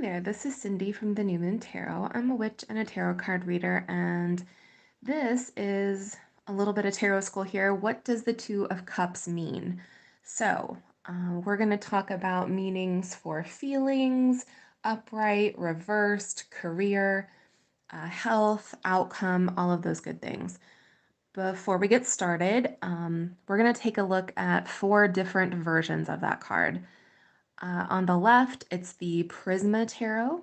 Hi there, this is Cindy from the Newman Tarot. I'm a witch and a tarot card reader, and this is a little bit of tarot school here. What does the Two of Cups mean? So, we're going to talk about meanings for feelings, upright, reversed, career, health, outcome, all of those good things. Before we get started, we're going to take a look at 4 different versions of that card. On the left, it's the Prisma Tarot,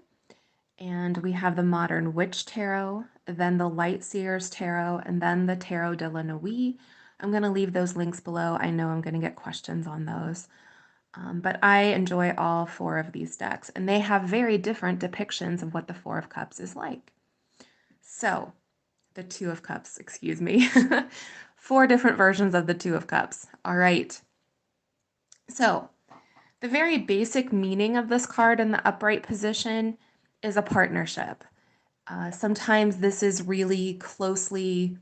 and we have the Modern Witch Tarot, then the Light Seers Tarot, and then the Tarot de la Nuit. I'm going to leave those links below. I know I'm going to get questions on those. But I enjoy all 4 of these decks, and they have very different depictions of what the Four of Cups is like. So, the Two of Cups, excuse me. 4 different versions of the Two of Cups. All right. So, the very basic meaning of this card in the upright position is a partnership. Sometimes this is really closely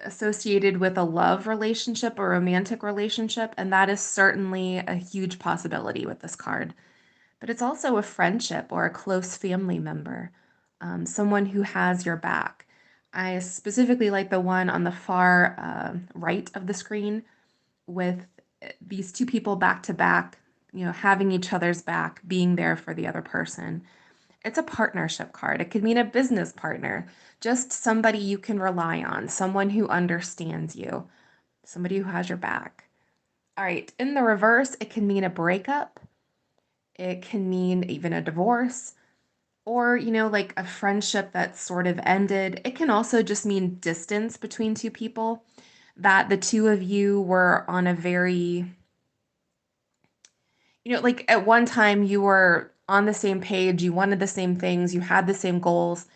associated with a love relationship or romantic relationship, and that is certainly a huge possibility with this card. But it's also a friendship or a close family member, someone who has your back. I specifically like the one on the far right of the screen with these 2 people back to back, having each other's back, being there for the other person. It's a partnership card. It could mean a business partner, just somebody you can rely on, someone who understands you, somebody who has your back. All right, in the reverse, it can mean a breakup. It can mean even a divorce, or, like a friendship that sort of ended. It can also just mean distance between 2 people, that the 2 of you were on a very, like at one time you were on the same page, you wanted the same things, you had the same goals,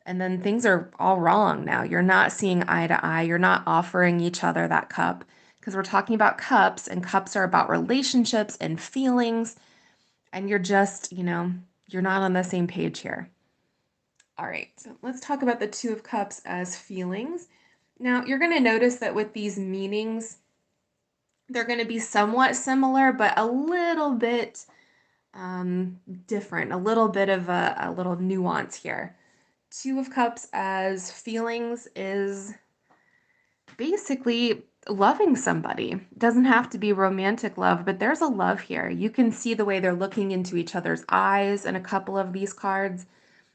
and then things are all wrong now. You're not seeing eye to eye. You're not offering each other that cup, because we're talking about cups, and cups are about relationships and feelings, and you're just, you're not on the same page here. All right, so let's talk about the Two of Cups as feelings. Now, you're going to notice that with these meanings, they're going to be somewhat similar, but a little bit different, a little bit of a little nuance here. Two of Cups as feelings is basically loving somebody. It doesn't have to be romantic love, but there's a love here. You can see the way they're looking into each other's eyes in a couple of these cards.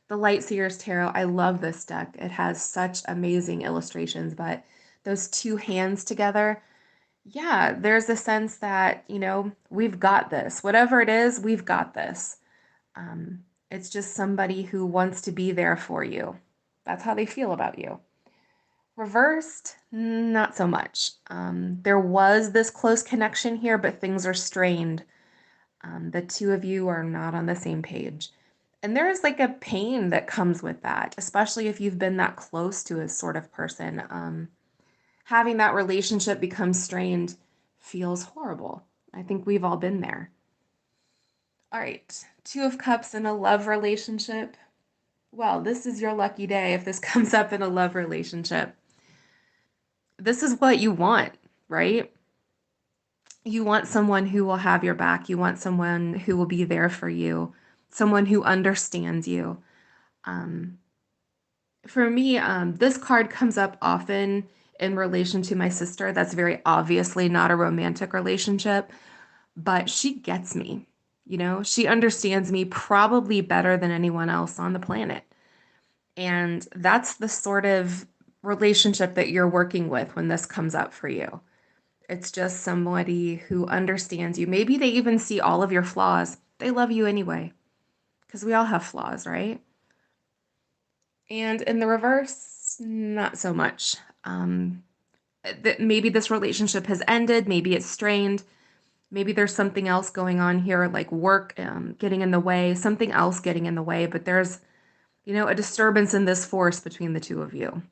The Light Seers Tarot, I love this deck. It has such amazing illustrations, but those 2 hands together, yeah, there's a sense that, we've got this. Whatever it is, we've got this. It's just somebody who wants to be there for you. That's how they feel about you. Reversed, not so much. There was this close connection here, but things are strained. The 2 of you are not on the same page. And there is like a pain that comes with that, especially if you've been that close to a sort of person. Having that relationship become strained feels horrible. I think we've all been there. All right, 2 of Cups in a love relationship. Well, this is your lucky day if this comes up in a love relationship. This is what you want, right? You want someone who will have your back. You want someone who will be there for you, someone who understands you. For me, this card comes up often in relation to my sister. That's very obviously not a romantic relationship, but she gets me. She understands me probably better than anyone else on the planet. And that's the sort of relationship that you're working with when this comes up for you. It's just somebody who understands you. Maybe they even see all of your flaws. They love you anyway, because we all have flaws, right? And in the reverse, not so much. Maybe this relationship has ended. Maybe it's strained. Maybe there's something else going on here, like work getting in the way, something else getting in the way. But there's, a disturbance in this force between the 2 of you.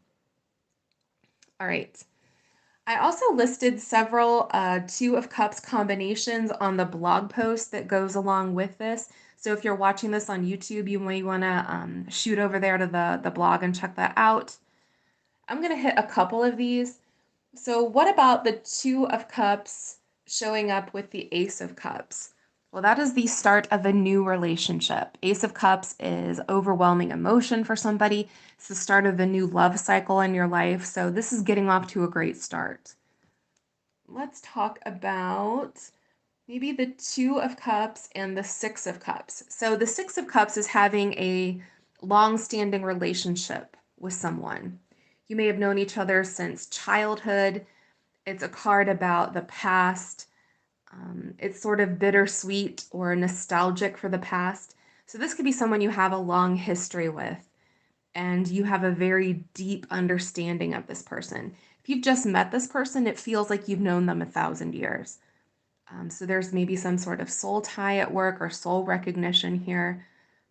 All right. I also listed several 2 of Cups combinations on the blog post that goes along with this. So if you're watching this on YouTube, you may want to shoot over there to the blog and check that out. I'm going to hit a couple of these. So what about the 2 of Cups showing up with the Ace of Cups? Well, that is the start of a new relationship. Ace of Cups is overwhelming emotion for somebody. It's the start of a new love cycle in your life. So this is getting off to a great start. Let's talk about maybe the Two of Cups and the Six of Cups. So the Six of Cups is having a long-standing relationship with someone. You may have known each other since childhood. It's a card about the past. It's sort of bittersweet or nostalgic for the past. So this could be someone you have a long history with, and you have a very deep understanding of this person. If you've just met this person, it feels like you've known them 1,000 years. So there's maybe some sort of soul tie at work or soul recognition here.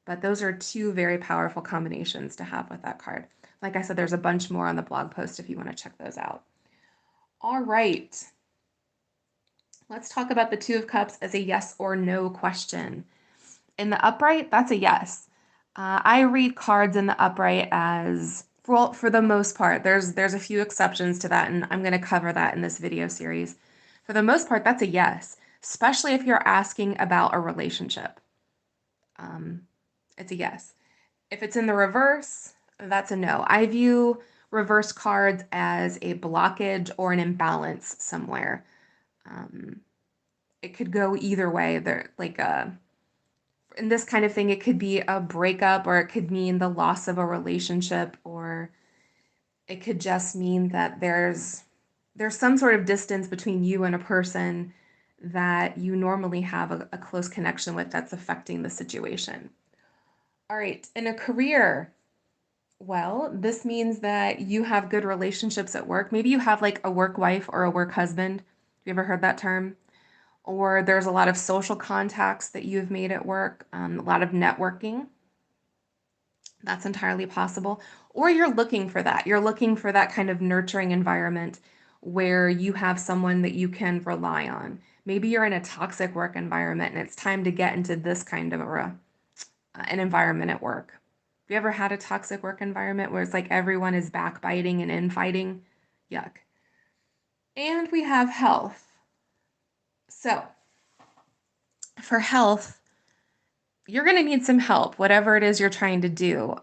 But those are two very powerful combinations to have with that card. Like I said, there's a bunch more on the blog post if you want to check those out. All right. Let's talk about the Two of Cups as a yes or no question. In the upright, that's a yes. I read cards in the upright as, well, for the most part. There's a few exceptions to that, and I'm going to cover that in this video series. For the most part, that's a yes, especially if you're asking about a relationship. It's a yes. If it's in the reverse, that's a no. I view reverse cards as a blockage or an imbalance somewhere. It could go either way. They're like in this kind of thing, it could be a breakup, or it could mean the loss of a relationship, or it could just mean that there's some sort of distance between you and a person that you normally have a close connection with that's affecting the situation. All right, in a career, well, this means that you have good relationships at work. Maybe you have like a work wife or a work husband. Have you ever heard that term? Or there's a lot of social contacts that you've made at work, a lot of networking. That's entirely possible. Or you're looking for that. You're looking for that kind of nurturing environment where you have someone that you can rely on. Maybe you're in a toxic work environment and it's time to get into this kind of an environment at work. Have you ever had a toxic work environment where it's like everyone is backbiting and infighting? Yuck. And we have health. So for health, you're going to need some help, whatever it is you're trying to do.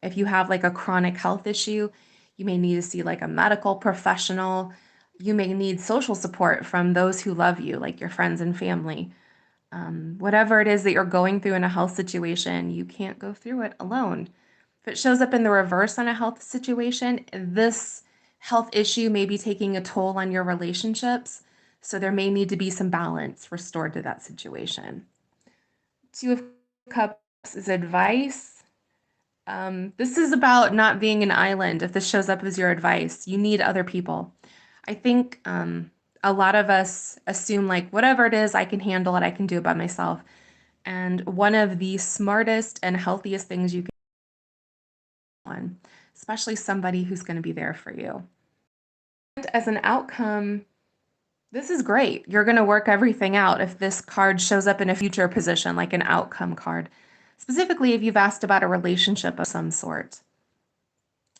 If you have like a chronic health issue, you may need to see like a medical professional. You may need social support from those who love you, like your friends and family. Whatever it is that you're going through in a health situation, you can't go through it alone. If it shows up in the reverse on a health situation, this health issue may be taking a toll on your relationships. So there may need to be some balance restored to that situation. Two of Cups is advice. This is about not being an island. If this shows up as your advice, you need other people. I think a lot of us assume like whatever it is, I can handle it, I can do it by myself. And one of the smartest and healthiest things you can do, especially somebody who's going to be there for you. And as an outcome, this is great. You're going to work everything out if this card shows up in a future position, like an outcome card. Specifically, if you've asked about a relationship of some sort.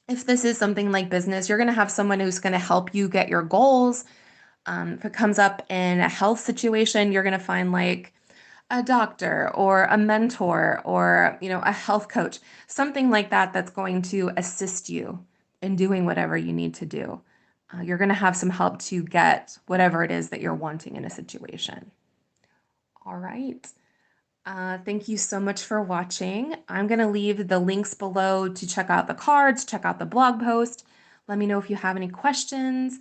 If this is something like business, you're going to have someone who's going to help you get your goals. If it comes up in a health situation, you're going to find like a doctor or a mentor or, a health coach, something like that that's going to assist you in doing whatever you need to do. You're going to have some help to get whatever it is that you're wanting in a situation. All right. Thank you so much for watching. I'm going to leave the links below to check out the cards, check out the blog post. Let me know if you have any questions.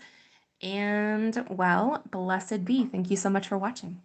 And, well, blessed be. Thank you so much for watching.